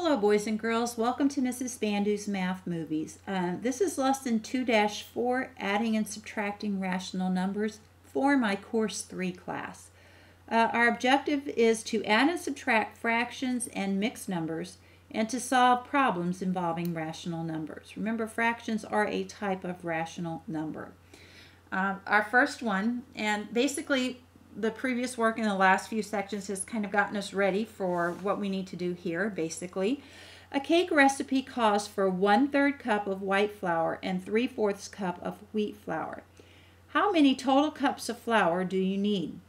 Hello boys and girls, welcome to Mrs. Bandu's Math Movies. This is lesson 2-4, adding and subtracting rational numbers for my course 3 class. Our objective is to add and subtract fractions and mixed numbers and to solve problems involving rational numbers. Remember, fractions are a type of rational number. Our first one, and basically the previous work in the last few sections has kind of gotten us ready for what we need to do here, basically. A cake recipe calls for 1/3 cup of white flour and 3/4 cup of wheat flour. How many total cups of flour do you need?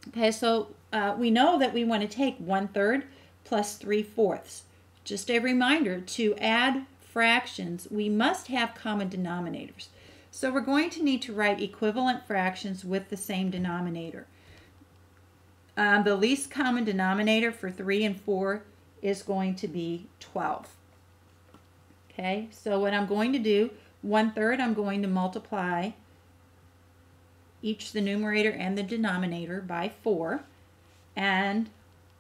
Okay, so we know that we want to take 1/3 plus 3/4. Just a reminder, to add fractions, we must have common denominators. So we're going to need to write equivalent fractions with the same denominator. The least common denominator for 3 and 4 is going to be 12. Okay, so what I'm going to do, 1/3, I'm going to multiply each the numerator and the denominator by 4. And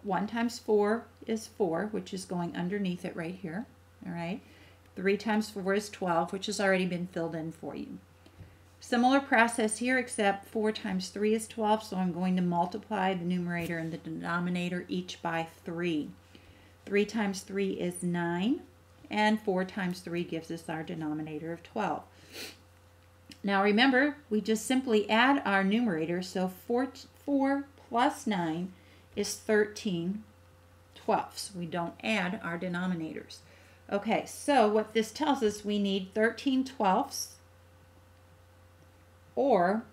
1 times 4 is 4, which is going underneath it right here. All right. 3 times 4 is 12, which has already been filled in for you. Similar process here, except 4 times 3 is 12, so I'm going to multiply the numerator and the denominator each by 3. 3 times 3 is 9, and 4 times 3 gives us our denominator of 12. Now remember, we just simply add our numerator, so 4 plus 9 is 13/12. We don't add our denominators. Okay, so what this tells us, we need 13/12 or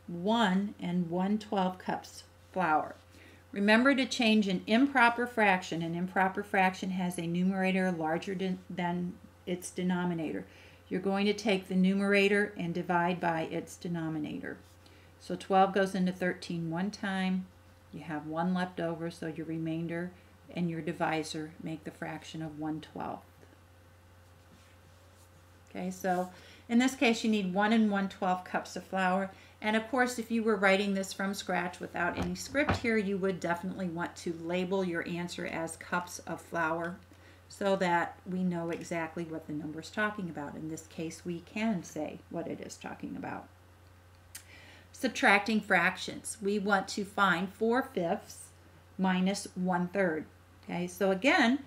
1 1/12 cups flour. Remember to change an improper fraction. An improper fraction has a numerator larger than its denominator. You're going to take the numerator and divide by its denominator. So 12 goes into 13 one time. You have 1 left over, so your remainder and your divisor make the fraction of 1/12. Okay, so in this case you need 1 1/12 cups of flour. And of course, if you were writing this from scratch without any script here, you would definitely want to label your answer as cups of flour so that we know exactly what the number is talking about. In this case, we can say what it is talking about. Subtracting fractions. We want to find 4/5 minus 1/3. Okay, so again,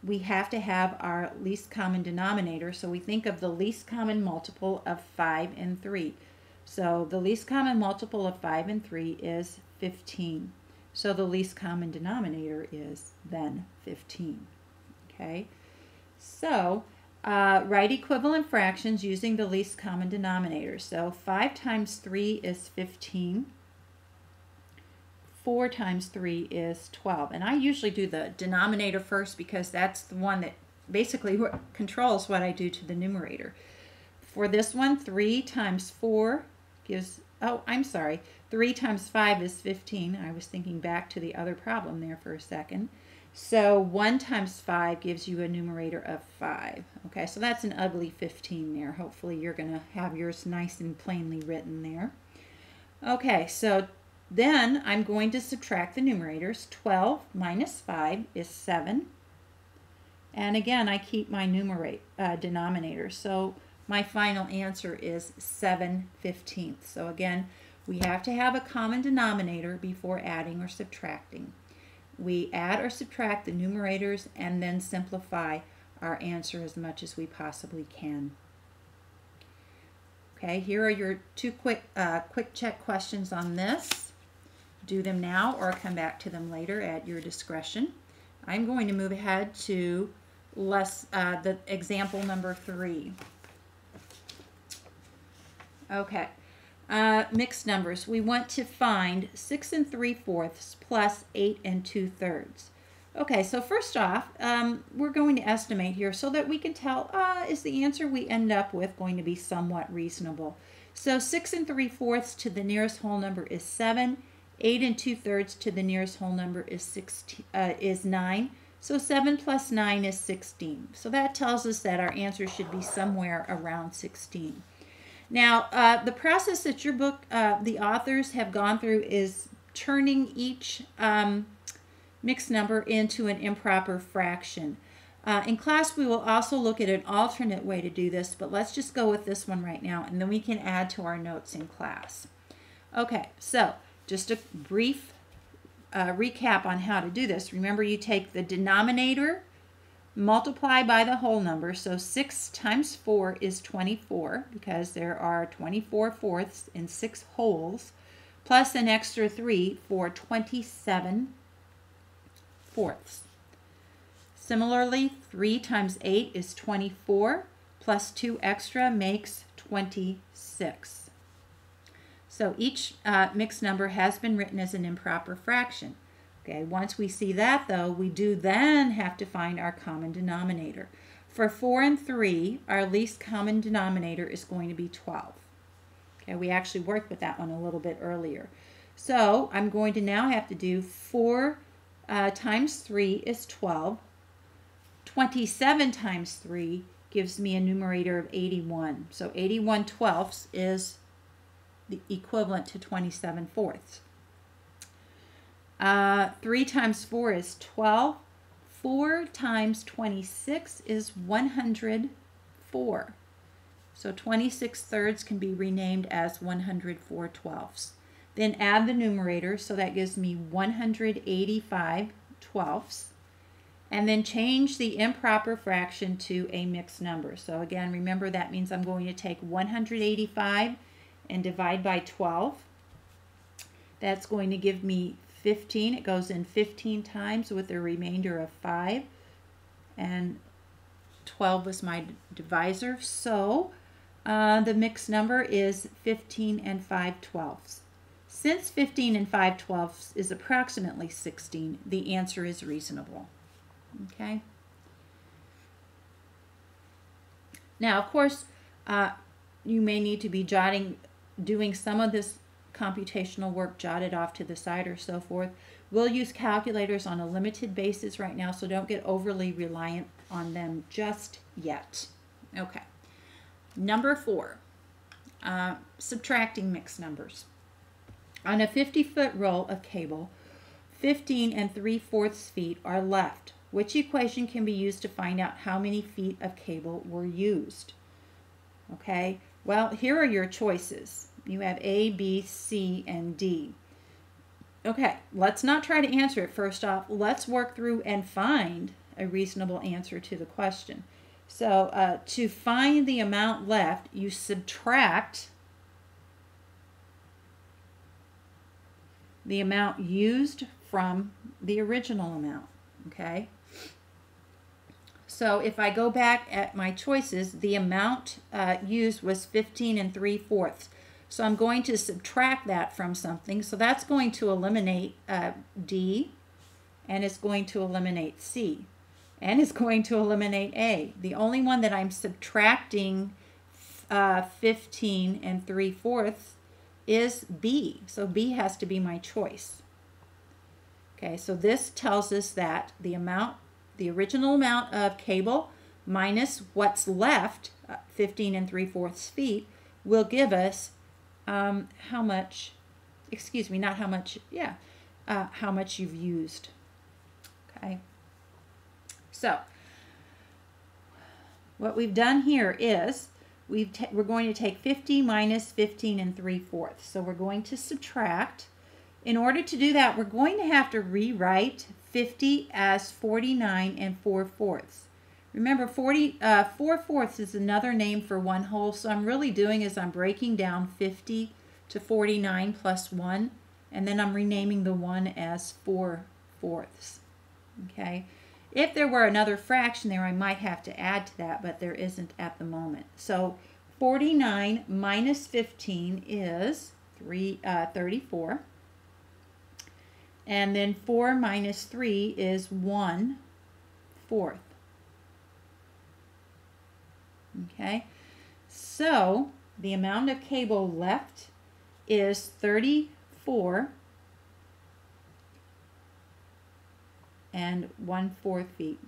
we have to have our least common denominator, so we think of the least common multiple of 5 and 3. So the least common multiple of 5 and 3 is 15. So the least common denominator is then 15. Okay, so write equivalent fractions using the least common denominator. So 5 times 3 is 15. 4 times 3 is 12. And I usually do the denominator first because that's the one that basically controls what I do to the numerator. For this one, 3 times 4 gives, 3 times 5 is 15. I was thinking back to the other problem there for a second. So 1 times 5 gives you a numerator of 5. Okay, so that's an ugly 15 there. Hopefully you're going to have yours nice and plainly written there. Okay, so then I'm going to subtract the numerators. 12 minus 5 is 7. And again, I keep my denominator. So my final answer is 7/15. So again, we have to have a common denominator before adding or subtracting. We add or subtract the numerators and then simplify our answer as much as we possibly can. Okay, here are your 2 quick check questions on this. Do them now or come back to them later at your discretion. I'm going to move ahead to the example number 3. Okay, mixed numbers. We want to find 6 3/4 plus 8 2/3. Okay, so first off, we're going to estimate here so that we can tell, is the answer we end up with going to be somewhat reasonable? So 6 3/4 to the nearest whole number is 7. 8 2/3 to the nearest whole number is 9. So 7 plus 9 is 16. So that tells us that our answer should be somewhere around 16. Now, the process that your book, the authors have gone through is turning each mixed number into an improper fraction. In class, we will also look at an alternate way to do this, but let's just go with this one right now, and then we can add to our notes in class. Okay, so just a brief recap on how to do this. Remember, you take the denominator, multiply by the whole number. So 6 times 4 is 24, because there are 24 fourths in 6 wholes, plus an extra 3 for 27 fourths. Similarly, 3 times 8 is 24, plus 2 extra makes 26. So each mixed number has been written as an improper fraction. Okay, once we see that, though, we do then have to find our common denominator. For 4 and 3, our least common denominator is going to be 12. Okay, we actually worked with that one a little bit earlier. So I'm going to now have to do 4 times 3 is 12. 27 times 3 gives me a numerator of 81. So 81 twelfths is the equivalent to 27 fourths. 3 times 4 is 12. 4 times 26 is 104. So 26 thirds can be renamed as 104 twelfths. Then add the numerator, so that gives me 185 twelfths. And then change the improper fraction to a mixed number. So again, remember that means I'm going to take 185 and divide by 12. That's going to give me 15. It goes in 15 times with a remainder of 5. And 12 was my divisor. So the mixed number is 15 and 5 twelfths. Since 15 and 5 twelfths is approximately 16, the answer is reasonable. Okay. Now, of course, you may need to be doing some of this computational work jotted off to the side or so forth. We'll use calculators on a limited basis right now, so don't get overly reliant on them just yet. Okay. Number 4, subtracting mixed numbers. On a 50-foot roll of cable, 15 and 3/4 feet are left. Which equation can be used to find out how many feet of cable were used? Okay, well, here are your choices. You have A, B, C, and D. Okay, let's not try to answer it first off. Let's work through and find a reasonable answer to the question. So to find the amount left, you subtract the amount used from the original amount. Okay. So if I go back at my choices, the amount used was 15 and 3/4. So I'm going to subtract that from something. So that's going to eliminate D, and it's going to eliminate C, and it's going to eliminate A. The only one that I'm subtracting 15 and 3/4 is B. So B has to be my choice. Okay, so this tells us that the original amount of cable minus what's left, 15 and 3/4 feet, will give us how much, excuse me, not how much, yeah, how much you've used. Okay, so what we've done here is we're going to take 50 minus 15 and 3/4. So we're going to subtract. In order to do that, we're going to have to rewrite 50 as 49 and 4/4. Remember, 4/4 is another name for 1 whole, so I'm really doing is I'm breaking down 50 to 49 plus 1, and then I'm renaming the 1 as 4/4. Okay? If there were another fraction there, I might have to add to that, but there isn't at the moment. So 49 minus 15 is 34. And then 4 minus 3 is 1/4. Okay, so the amount of cable left is 34 and 1/4 feet.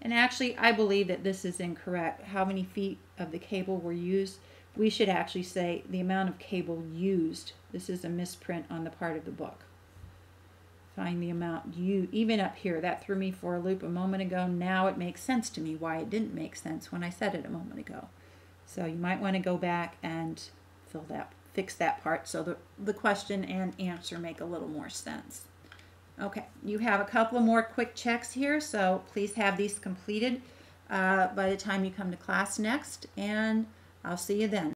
And actually, I believe that this is incorrect. How many feet of the cable were used? We should actually say the amount of cable used. This is a misprint on the part of the book. find the amount you, even up here, that threw me for a loop a moment ago. Now it makes sense to me why it didn't make sense when I said it a moment ago. So you might want to go back and fix that part so the question and answer make a little more sense. Okay, you have a couple of more quick checks here, so please have these completed by the time you come to class next, and I'll see you then.